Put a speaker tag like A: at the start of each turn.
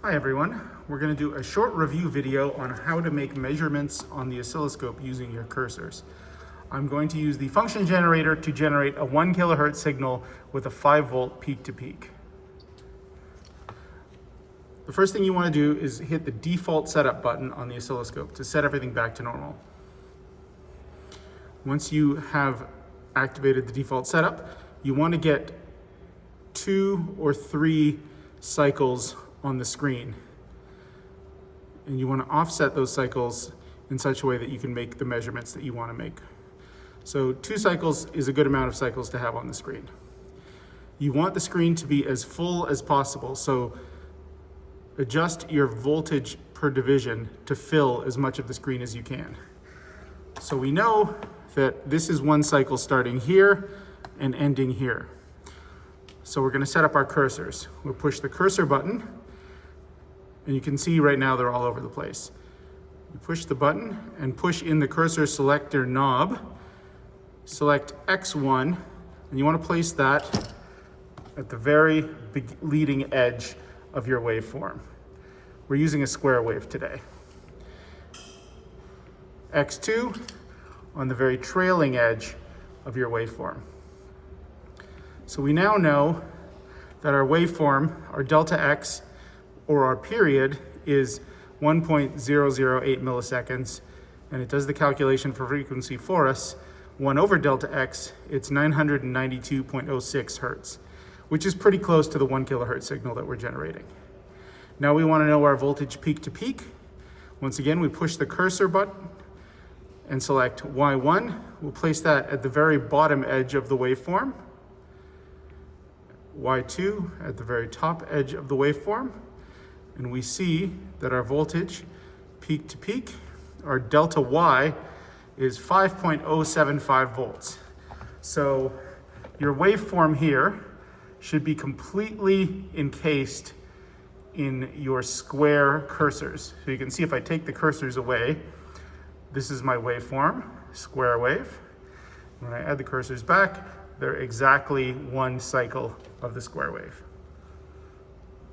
A: Hi everyone, we're going to do a short review video on how to make measurements on the oscilloscope using your cursors. I'm going to use the function generator to generate a 1 kilohertz signal with a 5 volt peak to peak. The first thing you want to do is hit the default setup button on the oscilloscope to set everything back to normal. Once you have activated the default setup, you want to get 2 or 3 cycles on the screen. And you want to offset those cycles in such a way that you can make the measurements that you want to make. So 2 cycles is a good amount of cycles to have on the screen. You want the screen to be as full as possible, so adjust your voltage per division to fill as much of the screen as you can. So we know that this is 1 cycle starting here and ending here. So we're going to set up our cursors. We'll push the cursor button, and you can see right now they're all over the place. You push the button and push in the cursor selector knob. Select X1, and you want to place that at the very leading edge of your waveform. We're using a square wave today. X2 on the very trailing edge of your waveform. So we now know that our waveform, our delta X, or our period, is 1.008 milliseconds, and it does the calculation for frequency for us. 1 over delta X, it's 992.06 hertz, which is pretty close to the 1 kilohertz signal that we're generating. Now we want to know our voltage peak to peak. Once again, we push the cursor button and select Y1. We'll place that at the very bottom edge of the waveform. Y2 at the very top edge of the waveform. And we see that our voltage peak to peak, our delta Y, is 5.075 volts. So your waveform here should be completely encased in your square cursors. So you can see if I take the cursors away, this is my waveform, square wave. When I add the cursors back, they're exactly 1 cycle of the square wave.